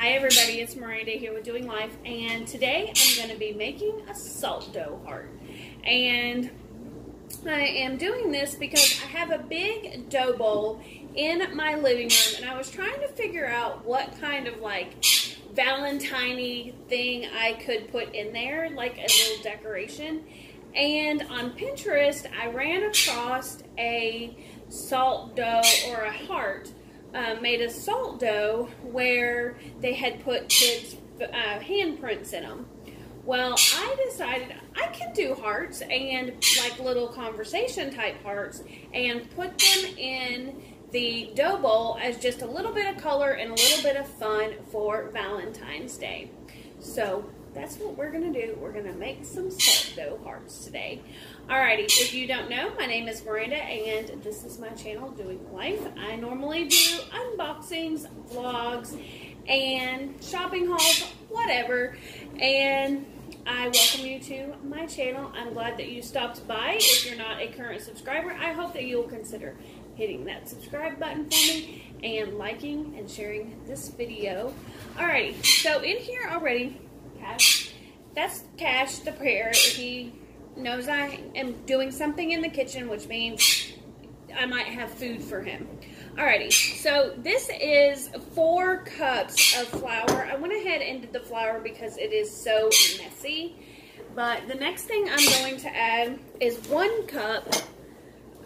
Hi everybody, it's Miranda here with Doing Life, and today I'm going to be making a salt dough heart. And I am doing this because I have a big dough bowl in my living room, and I was trying to figure out what kind of like Valentine-y thing I could put in there, like a little decoration. And on Pinterest, I ran across a salt dough or a heart made of salt dough where they had put kids' handprints in them. Well, I decided I could do hearts and like little conversation type hearts and put them in the dough bowl as just a little bit of color and a little bit of fun for Valentine's Day. So that's what we're going to do. We're going to make some salt dough hearts today. Alrighty, if you don't know, my name is Miranda and this is my channel, Doing Life. I normally do unboxings, vlogs, and shopping hauls, whatever. And I welcome you to my channel. I'm glad that you stopped by. If you're not a current subscriber, I hope that you'll consider hitting that subscribe button for me and liking and sharing this video. Alrighty, so in here already, Cash, that's Cash the prayer. He knows I am doing something in the kitchen, which means I might have food for him. Alrighty, so this is 4 cups of flour. I went ahead and did the flour because it is so messy. But the next thing I'm going to add is 1 cup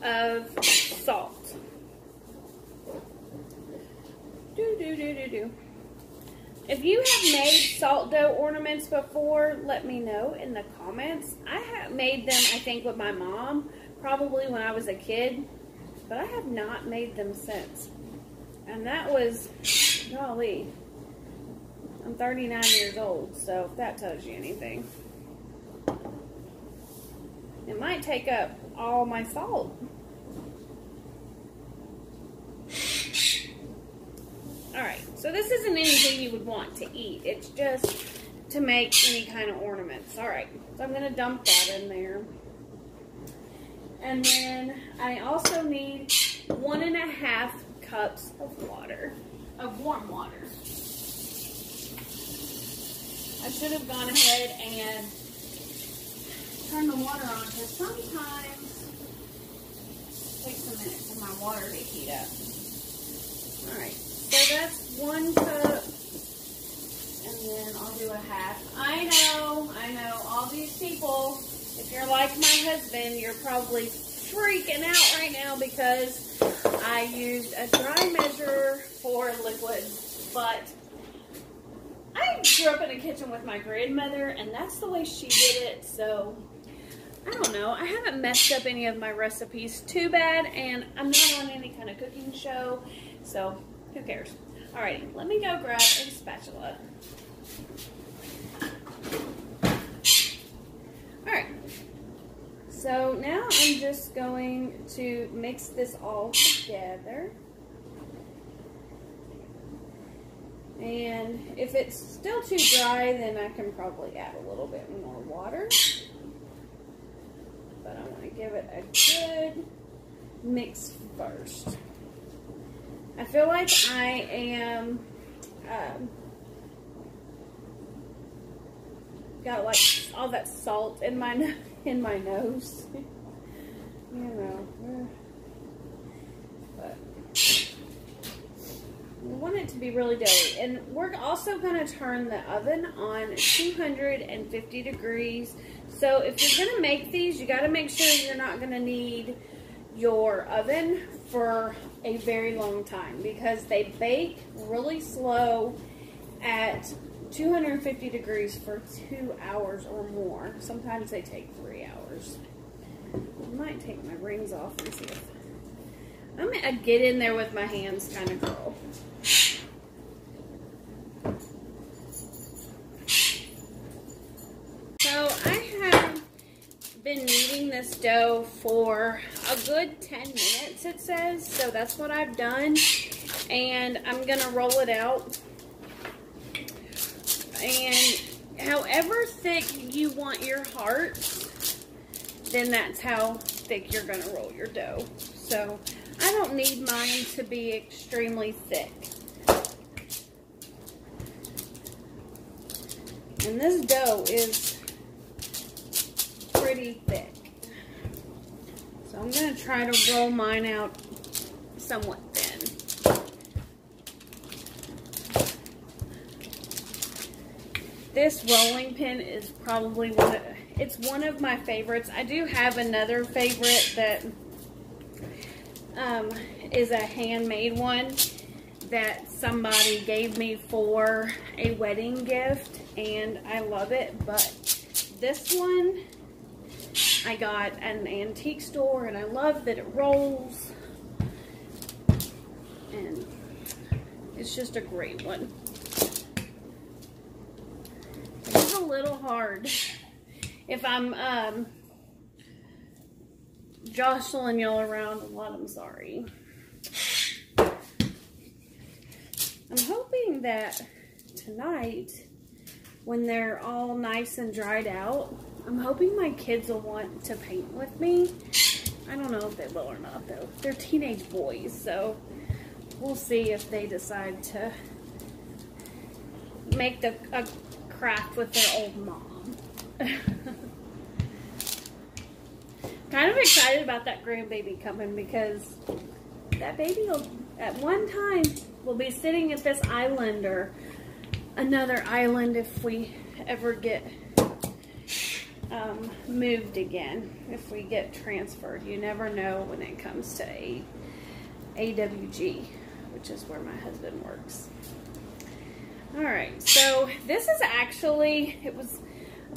of salt. If you have made salt dough ornaments before, let me know in the comments. I have made them, I think, with my mom, probably when I was a kid, but I have not made them since. And that was, golly, I'm 39 years old, so if that tells you anything. It might take up all my salt. Alright, so this isn't anything you would want to eat. It's just to make any kind of ornaments. Alright, so I'm going to dump that in there. And then I also need 1.5 cups of water, of warm water. I should have gone ahead and turned the water on because sometimes it takes a minute for my water to heat up. Alright, so that's 1 cup, and then I'll do a half. I know, all these people, if you're like my husband, you're probably freaking out right now because I used a dry measure for liquids, but I grew up in a kitchen with my grandmother, and that's the way she did it, so I don't know. I haven't messed up any of my recipes too bad, and I'm not on any kind of cooking show, so who cares? Alrighty, let me go grab a spatula. Alright, so now I'm just going to mix this all together. And if it's still too dry, then I can probably add a little bit more water. But I want to give it a good mix first. I feel like I am got like all that salt in my nose, you know. But we want it to be really doughy, and we're also going to turn the oven on 250 degrees. So if you're going to make these, you got to make sure you're not going to need your oven for a very long time because they bake really slow at 250 degrees for 2 hours or more. Sometimes they take 3 hours. I might take my rings off and see if I'm a get in there with my hands kind of girl. So I have been kneading this dough for a good 10 minutes, it says. So that's what I've done. And I'm going to roll it out. And however thick you want your hearts, then that's how thick you're going to roll your dough. So I don't need mine to be extremely thick. And this dough is pretty thick. So I'm going to try to roll mine out somewhat thin. This rolling pin is probably one of my favorites. I do have another favorite that is a handmade one that somebody gave me for a wedding gift, and I love it. But this one I got at an antique store, and I love that it rolls, and it's just a great one. It's a little hard if I'm jostling y'all around a lot. I'm sorry. I'm hoping that tonight, when they're all nice and dried out, I'm hoping my kids will want to paint with me. I don't know if they will or not, though. They're teenage boys, so we'll see if they decide to make a craft with their old mom. Kind of excited about that grandbaby coming, because that baby will, at one time, will be sitting at this island or another island if we ever get moved again, if we get transferred. You never know when it comes to AWG, which is where my husband works. Alright, so this is actually, I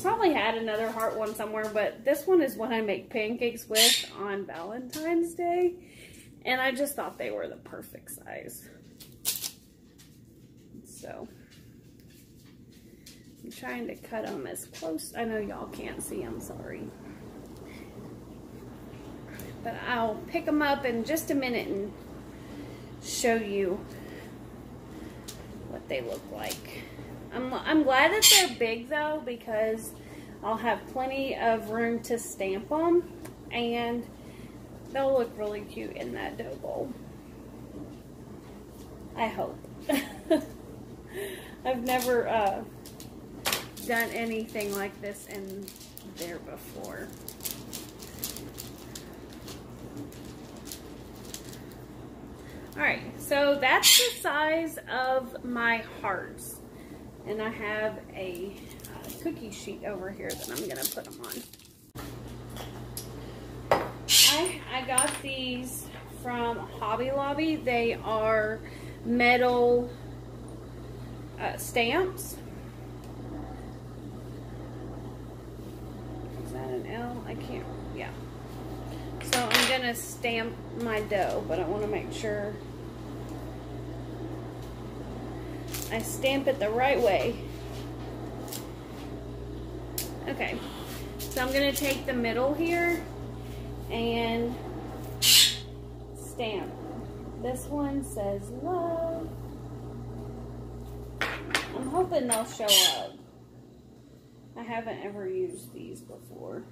probably had another heart one somewhere, but this one is what I make pancakes with on Valentine's Day, and I just thought they were the perfect size. So I'm trying to cut them as close. I know y'all can't see, I'm sorry. But I'll pick them up in just a minute and show you what they look like. I'm glad that they're big though, because I'll have plenty of room to stamp them, and they'll look really cute in that dough bowl. I hope. I've never done anything like this in there before. Alright, so that's the size of my hearts. And I have a cookie sheet over here that I'm going to put them on. I got these from Hobby Lobby. They are metal stamps. Is that an L? I can't, yeah. So I'm going to stamp my dough, but I want to make sure I stamp it the right way. Okay, so I'm going to take the middle here and stamp. This one says love. I'm hoping they'll show up. I haven't ever used these before.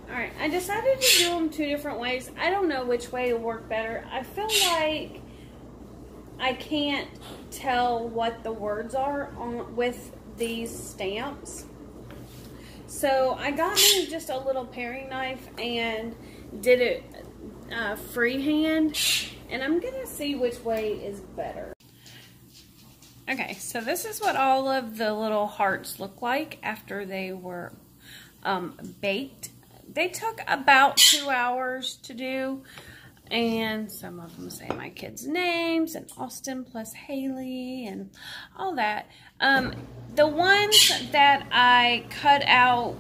Alright, I decided to do them two different ways. I don't know which way will work better. I feel like I can't tell what the words are with these stamps. So I got me just a little paring knife and did it freehand. And I'm going to see which way is better. Okay, so this is what all of the little hearts look like after they were baked. They took about 2 hours to do, and some of them say my kids' names, and Austin plus Haley, and all that. The ones that I cut out,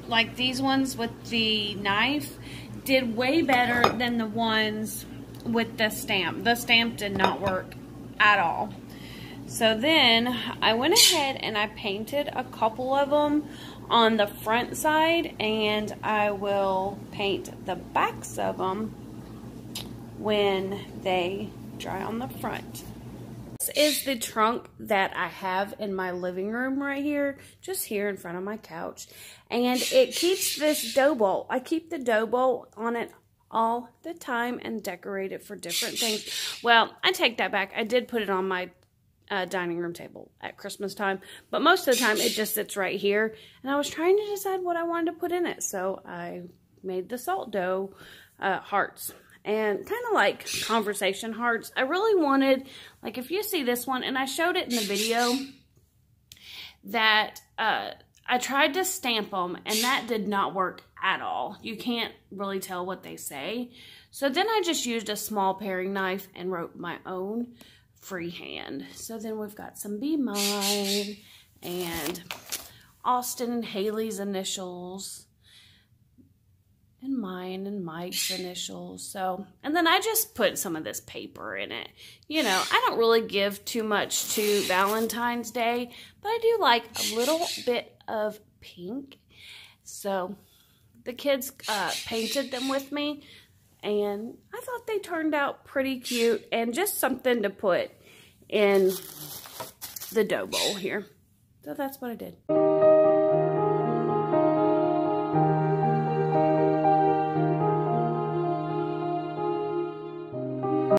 like these ones with the knife, did way better than the ones with the stamp. The stamp did not work at all. So then I went ahead and I painted a couple of them on the front side, and I will paint the backs of them when they dry on the front. This is the trunk that I have in my living room right here, just here in front of my couch, and it keeps this dough bowl. I keep the dough bowl on it all the time and decorate it for different things. Well, I take that back. I did put it on my dining room table at Christmas time, but most of the time it just sits right here, and I was trying to decide what I wanted to put in it, so I made the salt dough hearts, and kind of like conversation hearts. I really wanted, like, if you see this one, and I showed it in the video, that I tried to stamp them, and that did not work at all. You can't really tell what they say. So then I just used a small paring knife and wrote my own freehand. So then we've got some Be Mine and Austin and Haley's initials and mine and Mike's initials. So, and then I just put some of this paper in it. You know, I don't really give too much to Valentine's Day, but I do like a little bit of pink. So the kids painted them with me, and I thought they turned out pretty cute, and just something to put in the dough bowl here. So that's what I did.